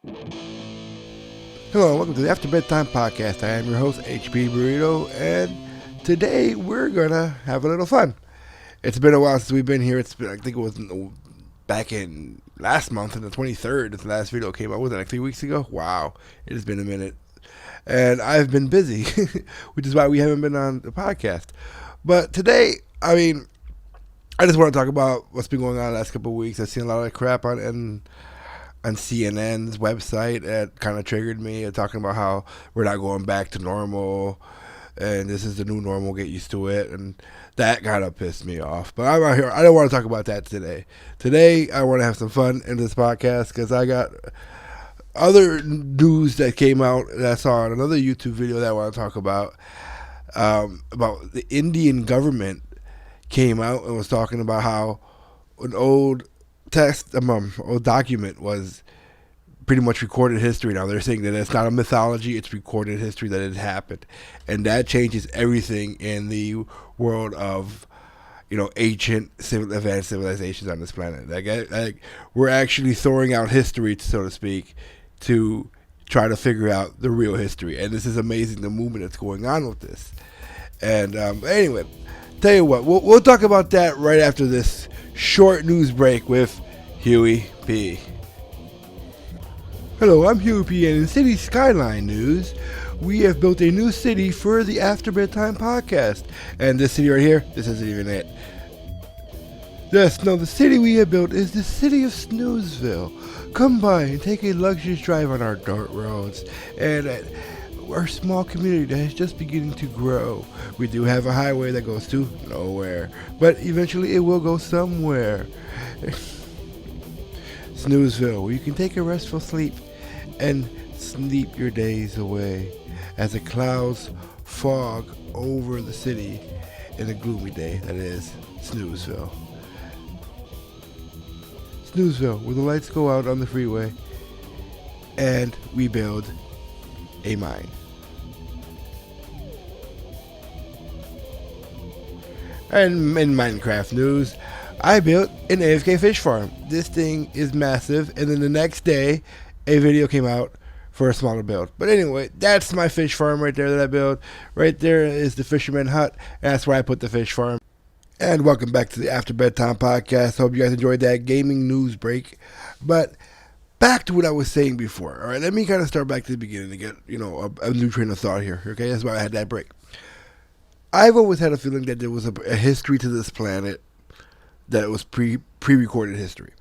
Hello, and welcome to the After Bedtime Podcast. I am your host, HP Burrito, and today we're gonna have a little fun. It's been a while since we've been here. It's been, I think it was back in last month, on the 23rd, the last video came out. Was it like 3 weeks ago? Wow, it has been a minute. And I've been busy, which is why we haven't been on the podcast. But today, I just want to talk about what's been going on the last couple of weeks. I've seen a lot of crap on CNN's website that kind of triggered me, talking about how we're not going back to normal and this is the new normal, get used to it, and that kind of pissed me off. But I'm out here. I don't want to talk about that today. Today, I want to have some fun in this podcast because I got other news that came out that I saw on another YouTube video that I want to talk about the Indian government came out and was talking about how an old document was pretty much recorded history. Now they're saying that it's not a mythology, it's recorded history, that it happened, and that changes everything in the world of ancient advanced civilizations on this planet. Like we're actually throwing out history, so to speak, to try to figure out the real history. And this is amazing, the movement that's going on with this. And anyway, tell you what, we'll talk about that right after this short news break with Huey P. Hello, I'm Huey P, and in City Skyline News, we have built a new city for the After Bedtime Podcast. And this city right here, this isn't even it. Yes, no, the city we have built is the city of Snoozeville. Come by and take a luxurious drive on our dirt roads and our small community that is just beginning to grow. We do have a highway that goes to nowhere, but eventually it will go somewhere. Snoozeville, where you can take a restful sleep and sleep your days away as the clouds fog over the city in a gloomy day that is Snoozeville. Snoozeville, where the lights go out on the freeway and we build a mine. And in Minecraft news, I built an AFK fish farm. This thing is massive, and then the next day, a video came out for a smaller build. But anyway, that's my fish farm right there that I built. Right there is the fisherman hut, and that's where I put the fish farm. And welcome back to the After Bedtime Podcast. Hope you guys enjoyed that gaming news break. But back to what I was saying before. All right, let me kind of start back to the beginning to get a new train of thought here. Okay, that's why I had that break. I've always had a feeling that there was a history to this planet, that it was pre-recorded history.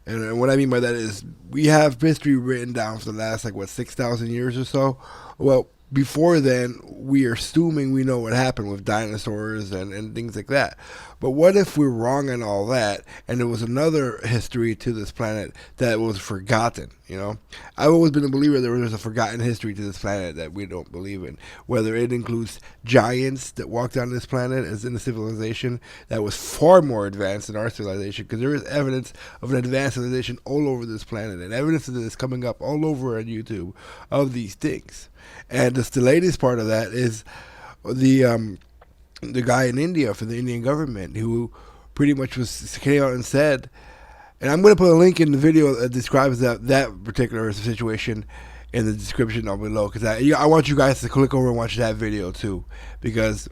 And what I mean by that is we have history written down for the last 6,000 years or so. Well, before then, we are assuming we know what happened with dinosaurs and things like that. But what if we're wrong on all that, and there was another history to this planet that was forgotten, I've always been a believer there was a forgotten history to this planet that we don't believe in. Whether it includes giants that walked on this planet as in a civilization that was far more advanced than our civilization, because there is evidence of an advanced civilization all over this planet, and evidence of this coming up all over on YouTube of these things. And the latest part of that is the guy in India for the Indian government who pretty much came out and said, and I'm going to put a link in the video that describes that particular situation in the description down below, because I want you guys to click over and watch that video too, because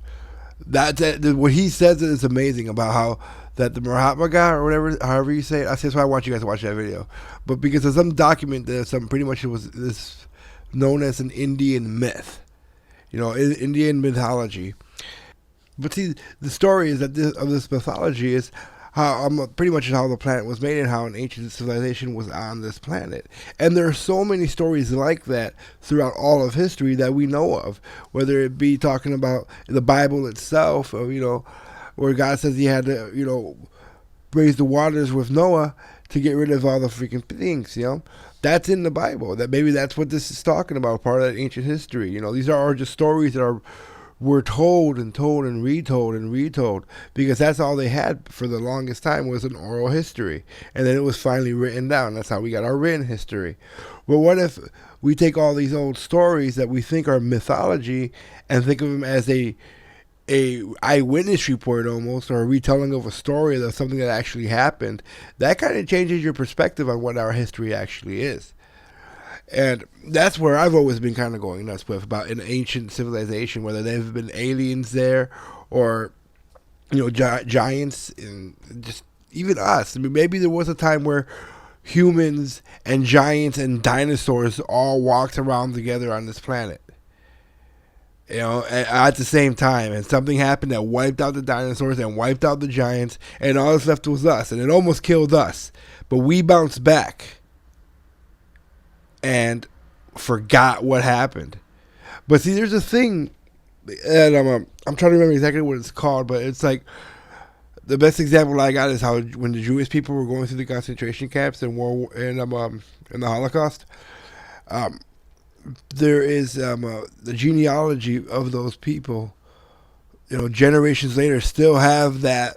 what he says is amazing about how that the Mahatma guy or whatever, however you say it, that's why I want you guys to watch that video. But because there's some document that pretty much it was this known as an Indian myth, Indian mythology. But see, the story is that this mythology is how pretty much how the planet was made and how an ancient civilization was on this planet. And there are so many stories like that throughout all of history that we know of, whether it be talking about the Bible itself, or, where God says he had to, raise the waters with Noah to get rid of all the freaking things, That's in the Bible. That maybe that's what this is talking about, part of that ancient history. These are just stories that were told and told and retold, because that's all they had for the longest time was an oral history, and then it was finally written down. That's how we got our written history. Well, what if we take all these old stories that we think are mythology and think of them as a eyewitness report almost, or a retelling of a story of something that actually happened? That kind of changes your perspective on what our history actually is. And that's where I've always been kind of going nuts with, about an ancient civilization, whether they've been aliens there or, giants, and just even us. I mean, maybe there was a time where humans and giants and dinosaurs all walked around together on this planet, at the same time, and something happened that wiped out the dinosaurs and wiped out the giants, and all that's left was us, and it almost killed us, but we bounced back and forgot what happened. But see, there's a thing, and I'm trying to remember exactly what it's called, but it's like, the best example I got is how when the Jewish people were going through the concentration camps and in the Holocaust, there is the genealogy of those people. Generations later, still have that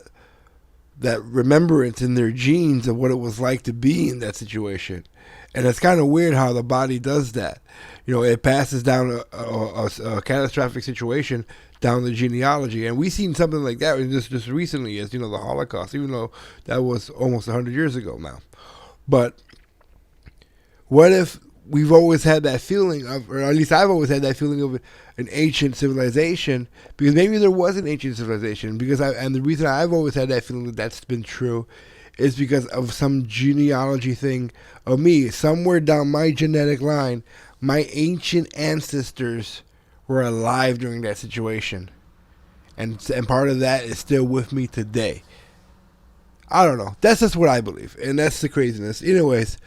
remembrance in their genes of what it was like to be in that situation, and it's kind of weird how the body does that. It passes down a catastrophic situation down the genealogy, and we've seen something like that just recently, as the Holocaust, even though that was almost 100 years ago now. But what if we've always had that feeling of, or at least I've always had that feeling of an ancient civilization, because maybe there was an ancient civilization, and the reason I've always had that feeling that that's been true is because of some genealogy thing of me. Somewhere down my genetic line, my ancient ancestors were alive during that situation, and part of that is still with me today. I don't know. That's just what I believe, and that's the craziness. Anyways,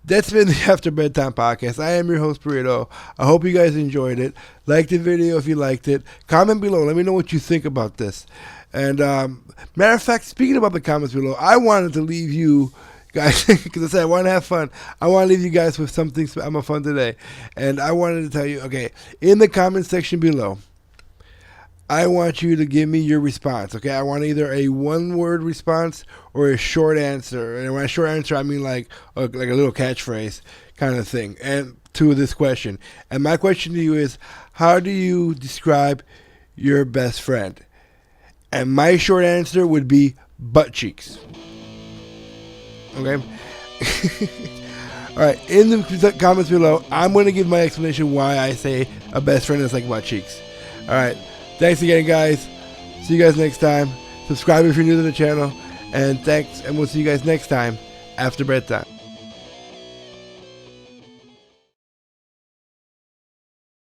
that's been the After Bedtime podcast. I am your host, Burrito. I hope you guys enjoyed it. Like the video if you liked it. Comment below. Let me know what you think about this. And matter of fact, speaking about the comments below, I wanted to leave you guys, because I said I want to have fun. I want to leave you guys with something fun today. And I wanted to tell you, okay, in the comment section below, I want you to give me your response, okay? I want either a one-word response or a short answer. And when I short answer, I mean like a little catchphrase kind of thing, and to this question. And my question to you is, how do you describe your best friend? And my short answer would be butt cheeks. Okay? All right, in the comments below, I'm going to give my explanation why I say a best friend is like butt cheeks. All right. Thanks again, guys. See you guys next time. Subscribe if you're new to the channel. And thanks, and we'll see you guys next time after bedtime.